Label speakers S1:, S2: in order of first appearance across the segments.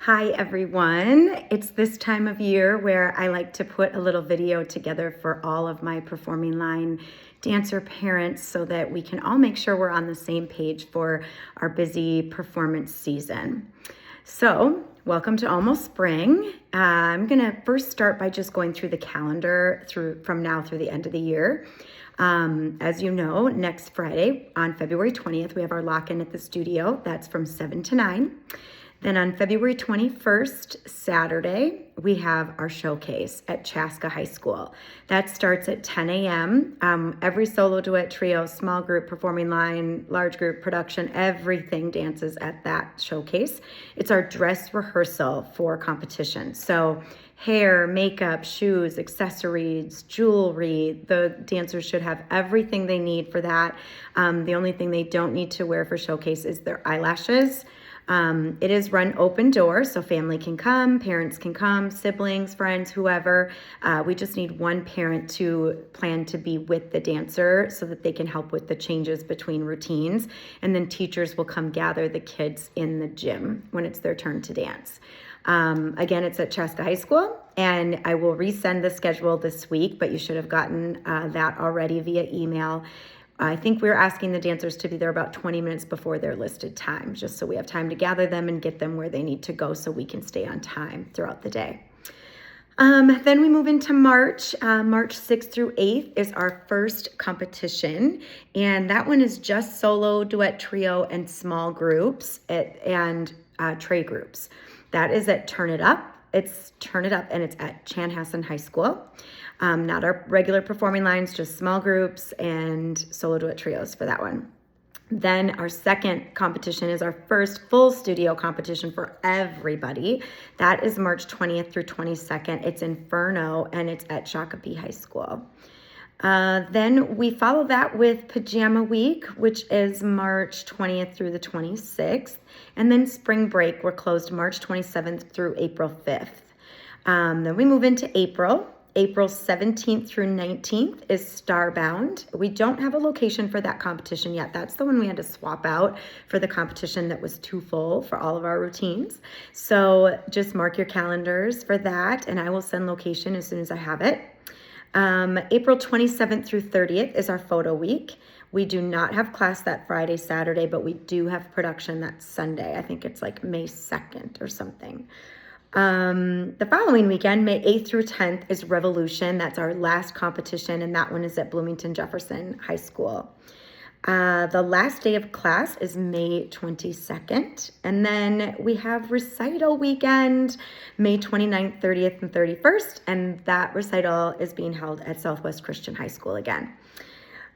S1: Hi everyone. It's this time of year where I like to put a little video together for all of my performing line dancer parents so that we can all make sure we're on the same page for our busy performance season. So, welcome to Almost Spring. I'm going to first start by just going through the calendar from now through the end of the year. As you know, next Friday on February 20th, we have our lock-in at the studio. That's from 7 to 9. Then on February 21st, Saturday, we have our showcase at Chaska High School. That starts at 10 a.m. Every solo, duet, trio, small group, performing line, large group, production, everything dances at that showcase. It's our dress rehearsal for competition. So hair, makeup, shoes, accessories, jewelry. The dancers should have everything they need for that. The only thing they don't need to wear for showcase is their eyelashes. It is run open door, so family can come, parents can come, siblings, friends, whoever. We just need one parent to plan to be with the dancer so that they can help with the changes between routines. And then teachers will come gather the kids in the gym when it's their turn to dance. Again, it's at Chaska High School, and I will resend the schedule this week, but you should have gotten that already via email. I think we're asking the dancers to be there about 20 minutes before their listed time, just so we have time to gather them and get them where they need to go so we can stay on time throughout the day. Then we move into March. March 6th through 8th is our first competition, and that one is just solo, duet, trio, and small groups and tray groups. That is at Turn It Up. It's Turn It Up, and it's at Chanhassen High School. Not our regular performing lines, just small groups and solo duet trios for that one. Then our second competition is our first full studio competition for everybody. That is March 20th through 22nd. It's Inferno, and it's at Shakopee High School. Then we follow that with Pajama Week, which is March 20th through the 26th. And then Spring Break, we're closed March 27th through April 5th. Then we move into April. April 17th through 19th is Starbound. We don't have a location for that competition yet. That's the one we had to swap out for the competition that was too full for all of our routines. So just mark your calendars for that, and I will send location as soon as I have it. April 27th through 30th is our photo week. We do not have class that Friday, Saturday, but we do have production that Sunday. I think it's like May 2nd or something. The following weekend, May 8th through 10th, is Revolution. That's our last competition, and that one is at Bloomington Jefferson High School. The last day of class is May 22nd, and then we have Recital weekend, May 29th, 30th, and 31st, and that recital is being held at Southwest Christian High School again.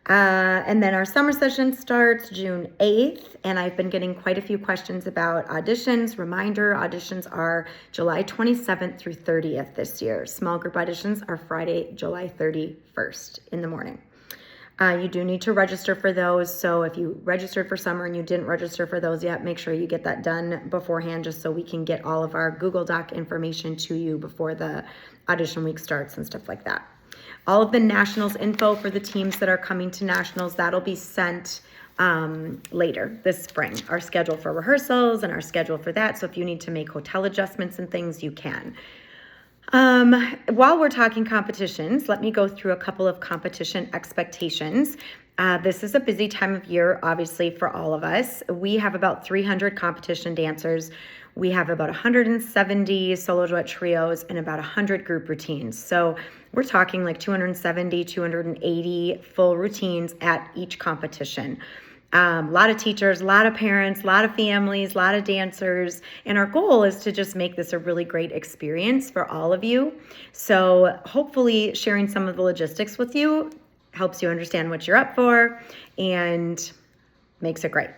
S1: And then our summer session starts June 8th, and I've been getting quite a few questions about auditions. Reminder, auditions are July 27th through 30th this year. Small group auditions are Friday, July 31st in the morning. You do need to register for those, so if you registered for summer and you didn't register for those yet, make sure you get that done beforehand just so we can get all of our Google Doc information to you before the audition week starts and stuff like that. All of the nationals info for the teams that are coming to nationals, that'll be sent later this spring. Our schedule for rehearsals and our schedule for that. So if you need to make hotel adjustments and things, you can. While we're talking competitions, let me go through a couple of competition expectations. This is a busy time of year, obviously, for all of us. We have about 300 competition dancers. We have about 170 solo duet trios and about 100 group routines. So we're talking like 270, 280 full routines at each competition. A lot of teachers, a lot of parents, a lot of families, a lot of dancers. And our goal is to just make this a really great experience for all of you. So hopefully sharing some of the logistics with you helps you understand what you're up for and makes it great.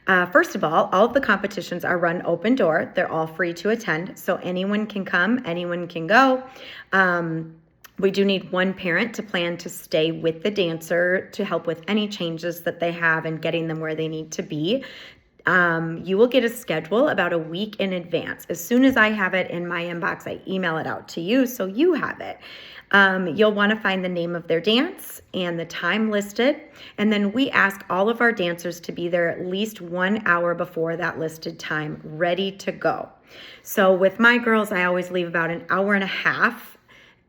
S1: First of all of the competitions are run open door. They're all free to attend, so anyone can come, anyone can go. We do need one parent to plan to stay with the dancer to help with any changes that they have and getting them where they need to be. You will get a schedule about a week in advance. As soon as I have it in my inbox, I email it out to you so you have it. You'll want to find the name of their dance and the time listed. And then we ask all of our dancers to be there at least 1 hour before that listed time, ready to go. So with my girls, I always leave about an hour and a half.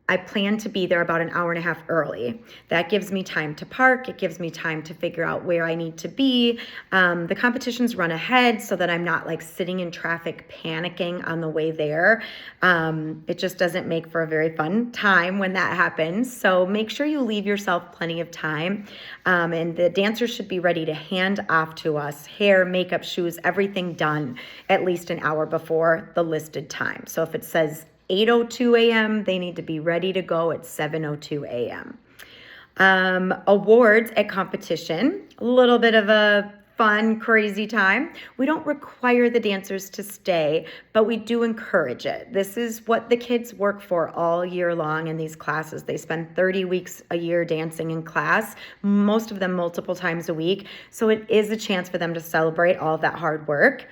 S1: I plan to be there about an hour and a half early. That gives me time to park. It gives me time to figure out where I need to be. The competitions run ahead so that I'm not like sitting in traffic panicking on the way there. It just doesn't make for a very fun time when that happens. So make sure you leave yourself plenty of time. And the dancers should be ready to hand off to us hair, makeup, shoes, everything done at least an hour before the listed time. So if it says 8:02 a.m., they need to be ready to go at 7:02 a.m. Awards at competition, a little bit of a fun, crazy time. We don't require the dancers to stay, but we do encourage it. This is what the kids work for all year long in these classes. They spend 30 weeks a year dancing in class, most of them multiple times a week. So it is a chance for them to celebrate all of that hard work.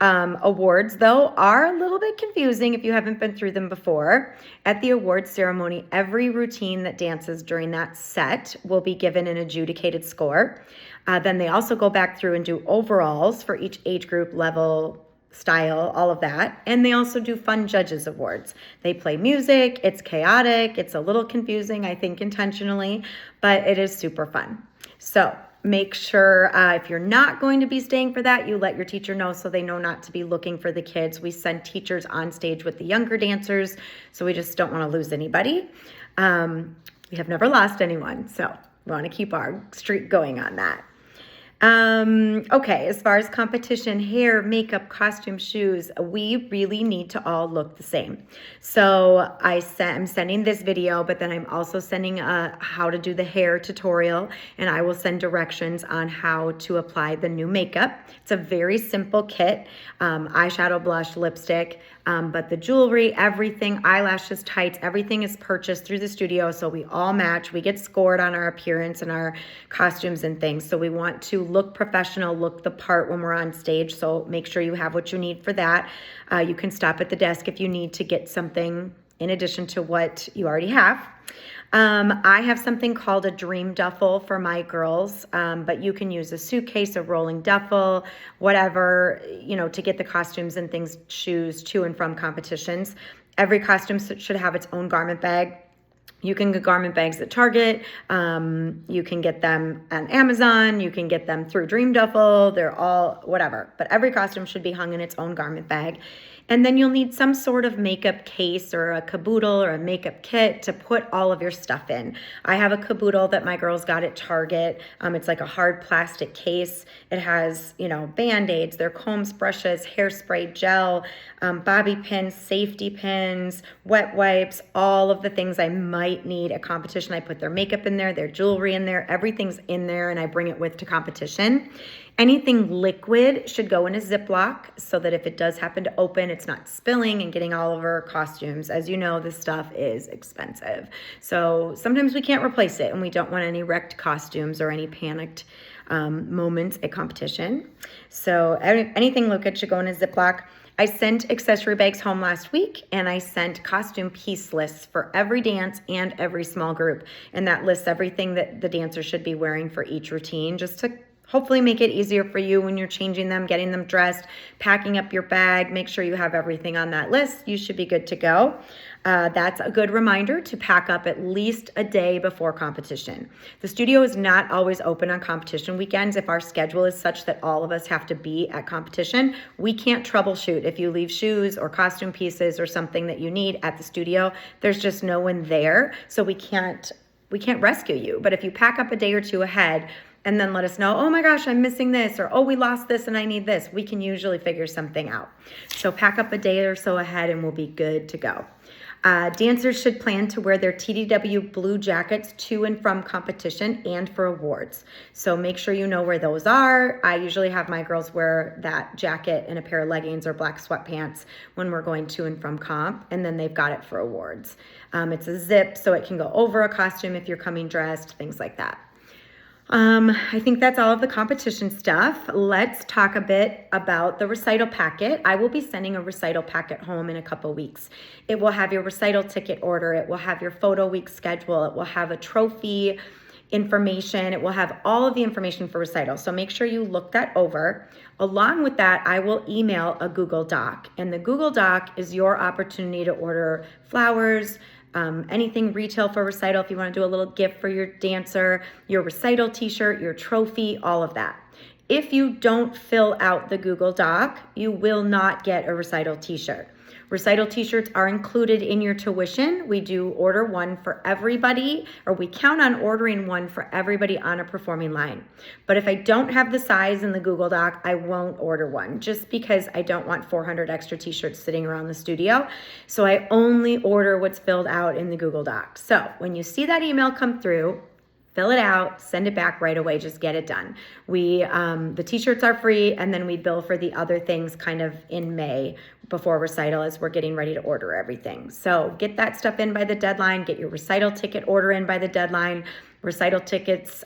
S1: Awards, though, are a little bit confusing if you haven't been through them before. At the awards ceremony, every routine that dances during that set will be given an adjudicated score. Then they also go back through and do overalls for each age group, level, style, all of that. And they also do fun judges awards. They play music. It's chaotic. It's a little confusing, I think intentionally, but it is super fun. So make sure if you're not going to be staying for that, you let your teacher know so they know not to be looking for the kids. We send teachers on stage with the younger dancers, so we just don't want to lose anybody. We have never lost anyone, so we want to keep our streak going on that. Okay, as far as competition, hair, makeup, costume, shoes, we really need to all look the same. So I'm sending this video, but then I'm also sending a how to do the hair tutorial, and I will send directions on how to apply the new makeup. It's a very simple kit, eyeshadow, blush, lipstick, but the jewelry, everything, eyelashes, tights, everything is purchased through the studio, so we all match. We get scored on our appearance and our costumes and things, so we want to look professional, look the part when we're on stage, so make sure you have what you need for that. You can stop at the desk if you need to get something in addition to what you already have. I have something called a dream duffel for my girls, but you can use a suitcase, a rolling duffel, whatever, to get the costumes and things, shoes to and from competitions. Every costume should have its own garment bag. You can get garment bags at Target. You can get them on Amazon. You can get them through Dream Duffel. They're all whatever. But every costume should be hung in its own garment bag. And then you'll need some sort of makeup case or a caboodle or a makeup kit to put all of your stuff in. I have a caboodle that my girls got at Target. It's like a hard plastic case. It has, Band-Aids, their combs, brushes, hairspray, gel, bobby pins, safety pins, wet wipes, all of the things I might need at competition. I put their makeup in there, their jewelry in there, everything's in there, and I bring it with to competition. Anything liquid should go in a Ziploc so that if it does happen to open, it's not spilling and getting all over costumes. As you know, this stuff is expensive. So sometimes we can't replace it, and we don't want any wrecked costumes or any panicked moments at competition. So anything liquid should go in a Ziploc. I sent accessory bags home last week, and I sent costume piece lists for every dance and every small group. And that lists everything that the dancer should be wearing for each routine, just to hopefully make it easier for you when you're changing them, getting them dressed, packing up your bag. Make sure you have everything on that list. You should be good to go. That's a good reminder to pack up at least a day before competition. The studio is not always open on competition weekends. If our schedule is such that all of us have to be at competition, we can't troubleshoot. If you leave shoes or costume pieces or something that you need at the studio, there's just no one there, so we can't rescue you. But if you pack up a day or two ahead, and then let us know, oh my gosh, I'm missing this, or oh, we lost this and I need this, we can usually figure something out. So pack up a day or so ahead and we'll be good to go. Dancers should plan to wear their TDW blue jackets to and from competition and for awards. So make sure you know where those are. I usually have my girls wear that jacket and a pair of leggings or black sweatpants when we're going to and from comp, and then they've got it for awards. It's a zip, so it can go over a costume if you're coming dressed, things like that. I think that's all of the competition stuff. Let's talk a bit about the recital packet. I will be sending a recital packet home in a couple weeks. It will have your recital ticket order. It will have your photo week schedule. It will have a trophy, information. It will have all of the information for recital. So make sure you look that over. Along with that, I will email a Google Doc. And the Google Doc is your opportunity to order flowers, anything retail for recital. If you want to do a little gift for your dancer, your recital t-shirt, your trophy, all of that. If you don't fill out the Google Doc, you will not get a recital t-shirt. Recital t-shirts are included in your tuition. We do order one for everybody, or we count on ordering one for everybody on a performing line. But if I don't have the size in the Google Doc, I won't order one, just because I don't want 400 extra t-shirts sitting around the studio. So I only order what's filled out in the Google Doc. So when you see that email come through, fill it out, send it back right away, just get it done. The t-shirts are free, and then we bill for the other things kind of in May before recital as we're getting ready to order everything. So get that stuff in by the deadline, get your recital ticket order in by the deadline. Recital tickets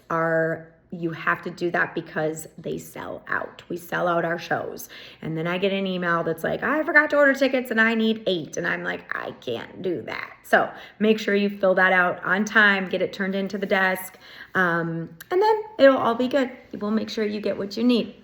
S1: you have to do that because they sell out. We sell out our shows. And then I get an email that's like, I forgot to order tickets and I need 8. And I'm like, I can't do that. So make sure you fill that out on time, get it turned into the desk, and then it'll all be good. We'll make sure you get what you need.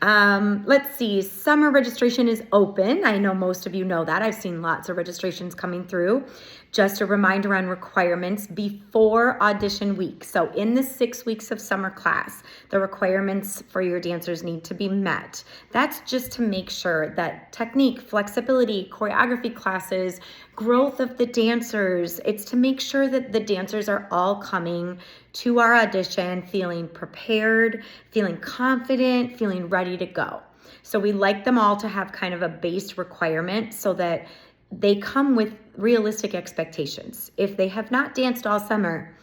S1: Let's see, summer registration is open. I know most of you know that. I've seen lots of registrations coming through. Just a reminder on requirements before audition week. So in the 6 weeks of summer class, the requirements for your dancers need to be met. That's just to make sure that technique, flexibility, choreography classes, growth of the dancers, it's to make sure that the dancers are all coming to our audition feeling prepared, feeling confident, feeling ready to go. So we like them all to have kind of a base requirement so that they come with realistic expectations. If they have not danced all summer,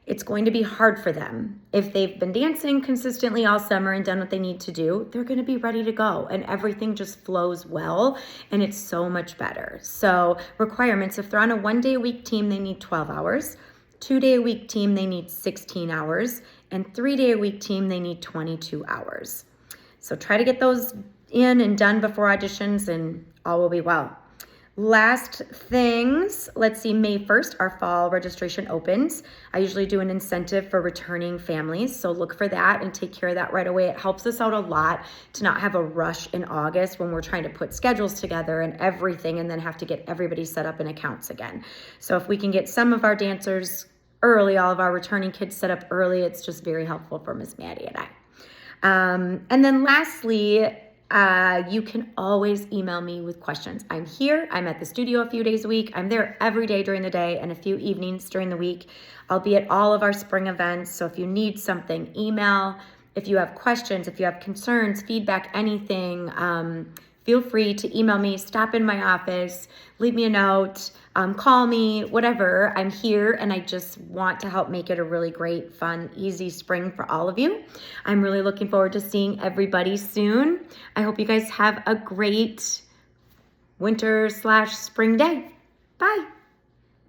S1: it's going to be hard for them. If they've been dancing consistently all summer and done what they need to do, they're going to be ready to go, and everything just flows well, and it's so much better. So requirements, if they're on a 1-day-a-week team, they need 12 hours. 2-day-a-week team, they need 16 hours. And 3-day-a-week team, they need 22 hours. So try to get those in and done before auditions, and all will be well. Last things, let's see, May 1st, our fall registration opens. I usually do an incentive for returning families, so look for that and take care of that right away. It helps us out a lot to not have a rush in August when we're trying to put schedules together and everything, and then have to get everybody set up in accounts again. So if we can get some of our dancers early, all of our returning kids set up early, it's just very helpful for Miss Maddie and I. And then lastly, you can always email me with questions. I'm here. I'm at the studio a few days a week. I'm there every day during the day and a few evenings during the week. I'll be at all of our spring events. So if you need something, email. If you have questions, if you have concerns, feedback, anything, feel free to email me, stop in my office, leave me a note, call me, whatever. I'm here, and I just want to help make it a really great, fun, easy spring for all of you. I'm really looking forward to seeing everybody soon. I hope you guys have a great winter/spring day. Bye.